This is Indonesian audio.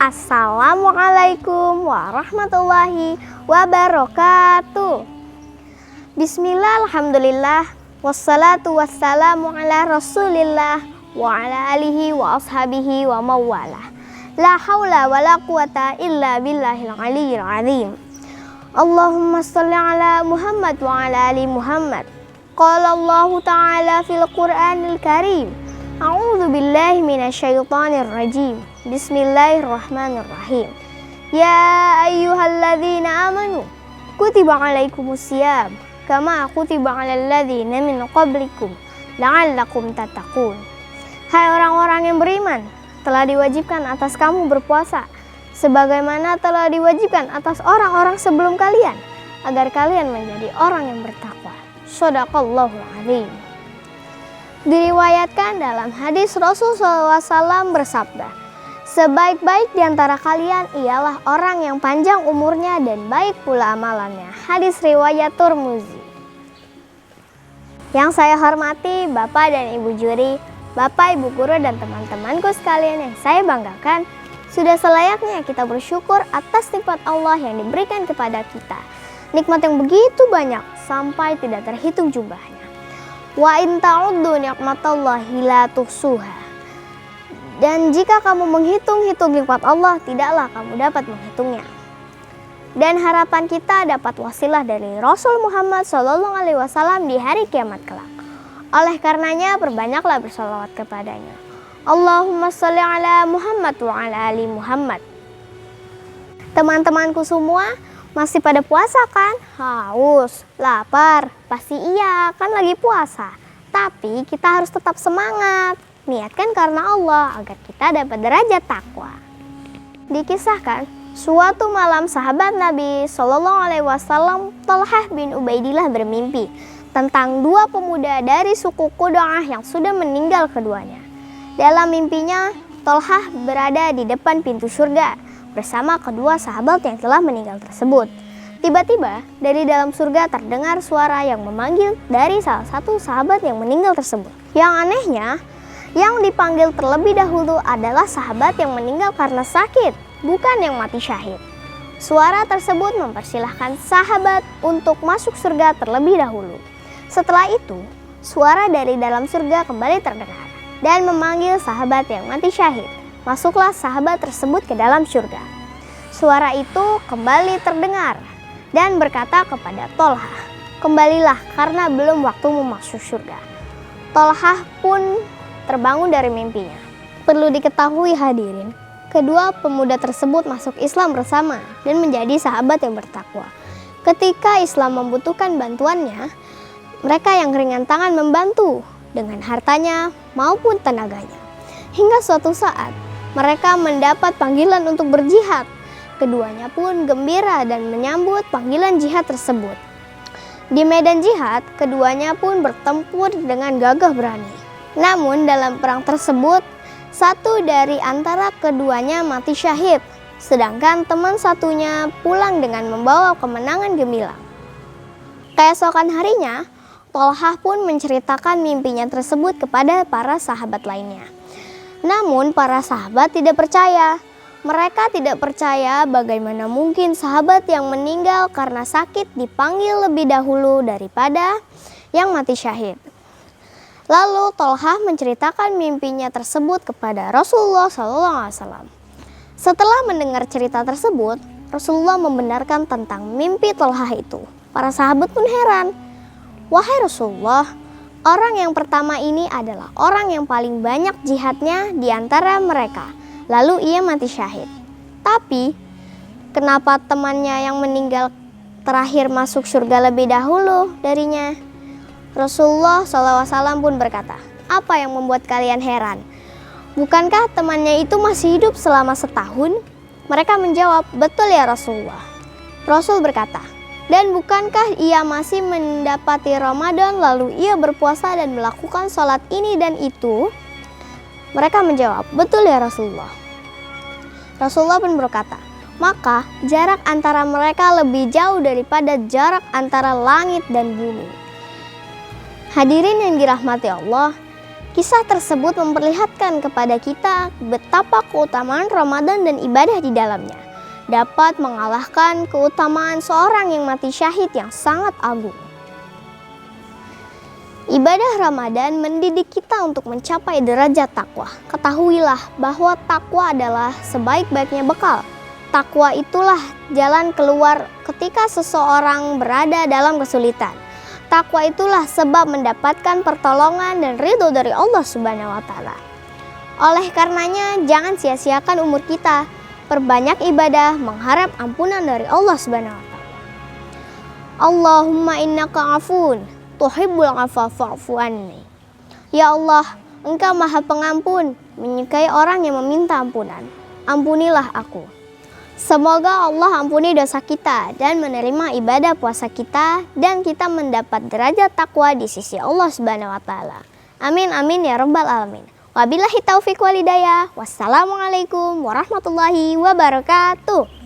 Assalamualaikum warahmatullahi wabarakatuh. Bismillah, alhamdulillah, wassalatu wassalamu ala rasulillah wa ala alihi wa ashabihi wa mawalah. La hawla wa la quwata illa billahil aliyyil azim. Allahumma salli ala Muhammad wa ala ali Muhammad. Qala Allah ta'ala fil Qur'anil Karim. A'udzu billahi minasyaitonir rajim. Bismillahirrahmanirrahim. Ya ayyuhalladzina amanu kutiba alaikumusiyam kama kutiba alal ladzina min qablikum la'allakum tattaqun. Hai orang-orang yang beriman, telah diwajibkan atas kamu berpuasa sebagaimana telah diwajibkan atas orang-orang sebelum kalian, agar kalian menjadi orang yang bertakwa. Shadaqallahul azim. Diriwayatkan dalam hadis Rasul SAW bersabda, sebaik-baik di antara kalian ialah orang yang panjang umurnya dan baik pula amalannya. Hadis riwayat Tirmizi. Yang saya hormati Bapak dan Ibu juri, Bapak, Ibu guru, dan teman-temanku sekalian yang saya banggakan, sudah selayaknya kita bersyukur atas nikmat Allah yang diberikan kepada kita. Nikmat yang begitu banyak sampai tidak terhitung jumlahnya. Wa in ta'uddu ni'matallahi la tuhsuha. Dan jika kamu menghitung-hitung nikmat Allah, tidaklah kamu dapat menghitungnya. Dan harapan kita dapat wasilah dari Rasul Muhammad SAW di hari kiamat kelak. Oleh karenanya, perbanyaklah bersalawat kepadanya. Allahumma sholli ala Muhammad wa ala ali Muhammad. Teman-temanku semua, masih pada puasa kan? Haus, lapar, pasti iya, kan lagi puasa. Tapi kita harus tetap semangat. Niatkan karena Allah agar kita dapat derajat takwa. Dikisahkan, suatu malam sahabat Nabi SAW, Thalhah bin Ubaidillah bermimpi tentang dua pemuda dari suku Qudaah yang sudah meninggal keduanya. Dalam mimpinya, Thalhah berada di depan pintu surga bersama kedua sahabat yang telah meninggal tersebut. Tiba-tiba dari dalam surga terdengar suara yang memanggil dari salah satu sahabat yang meninggal tersebut. Yang anehnya, yang dipanggil terlebih dahulu adalah sahabat yang meninggal karena sakit, bukan yang mati syahid. Suara tersebut mempersilahkan sahabat untuk masuk surga terlebih dahulu. Setelah itu, suara dari dalam surga kembali terdengar dan memanggil sahabat yang mati syahid. Masuklah sahabat tersebut ke dalam surga. Suara itu kembali terdengar dan berkata kepada Thalhah, kembalilah karena belum waktumu masuk surga. Thalhah pun terbangun dari mimpinya. Perlu diketahui hadirin, kedua pemuda tersebut masuk Islam bersama dan menjadi sahabat yang bertakwa. Ketika Islam membutuhkan bantuannya, mereka yang ringan tangan membantu dengan hartanya maupun tenaganya. Hingga suatu saat, mereka mendapat panggilan untuk berjihad. Keduanya pun gembira dan menyambut panggilan jihad tersebut. Di medan jihad, keduanya pun bertempur dengan gagah berani. Namun dalam perang tersebut, satu dari antara keduanya mati syahid, sedangkan teman satunya pulang dengan membawa kemenangan gemilang. Keesokan harinya, Thalhah pun menceritakan mimpinya tersebut kepada para sahabat lainnya. Namun para sahabat tidak percaya. Mereka tidak percaya bagaimana mungkin sahabat yang meninggal karena sakit dipanggil lebih dahulu daripada yang mati syahid. Lalu Thalhah menceritakan mimpinya tersebut kepada Rasulullah SAW. Setelah mendengar cerita tersebut, Rasulullah membenarkan tentang mimpi Thalhah itu. Para sahabat pun heran. Wahai Rasulullah, orang yang pertama ini adalah orang yang paling banyak jihadnya di antara mereka. Lalu ia mati syahid. Tapi, kenapa temannya yang meninggal terakhir masuk surga lebih dahulu darinya? Rasulullah SAW pun berkata, apa yang membuat kalian heran? Bukankah temannya itu masih hidup selama setahun? Mereka menjawab, betul ya Rasulullah. Rasul berkata, dan bukankah ia masih mendapati Ramadan lalu ia berpuasa dan melakukan sholat ini dan itu? Mereka menjawab, betul ya Rasulullah. Rasulullah pun berkata, maka jarak antara mereka lebih jauh daripada jarak antara langit dan bumi. Hadirin yang dirahmati Allah, Kisah tersebut memperlihatkan kepada kita betapa keutamaan Ramadan dan ibadah di dalamnya dapat mengalahkan keutamaan seorang yang mati syahid yang sangat agung. Ibadah Ramadan mendidik kita untuk mencapai derajat takwa. Ketahuilah bahwa takwa adalah sebaik-baiknya bekal. Takwa itulah jalan keluar ketika seseorang berada dalam kesulitan. Takwa itulah sebab mendapatkan pertolongan dan ridho dari Allah Subhanahu wa Ta'ala. Oleh karenanya, jangan sia-siakan umur kita. Perbanyak ibadah mengharap ampunan dari Allah Subhanahu wa Ta'ala. Allahumma innaka afun tuhibbul afwa fa'fu anni. Ya Allah, Engkau Maha Pengampun, menyukai orang yang meminta ampunan. Ampunilah aku. Semoga Allah ampuni dosa kita dan menerima ibadah puasa kita dan kita mendapat derajat takwa di sisi Allah Subhanahu wa Ta'ala. Amin amin ya rabbal alamin. Wabillahi taufiq wal hidayah. Wassalamualaikum warahmatullahi wabarakatuh.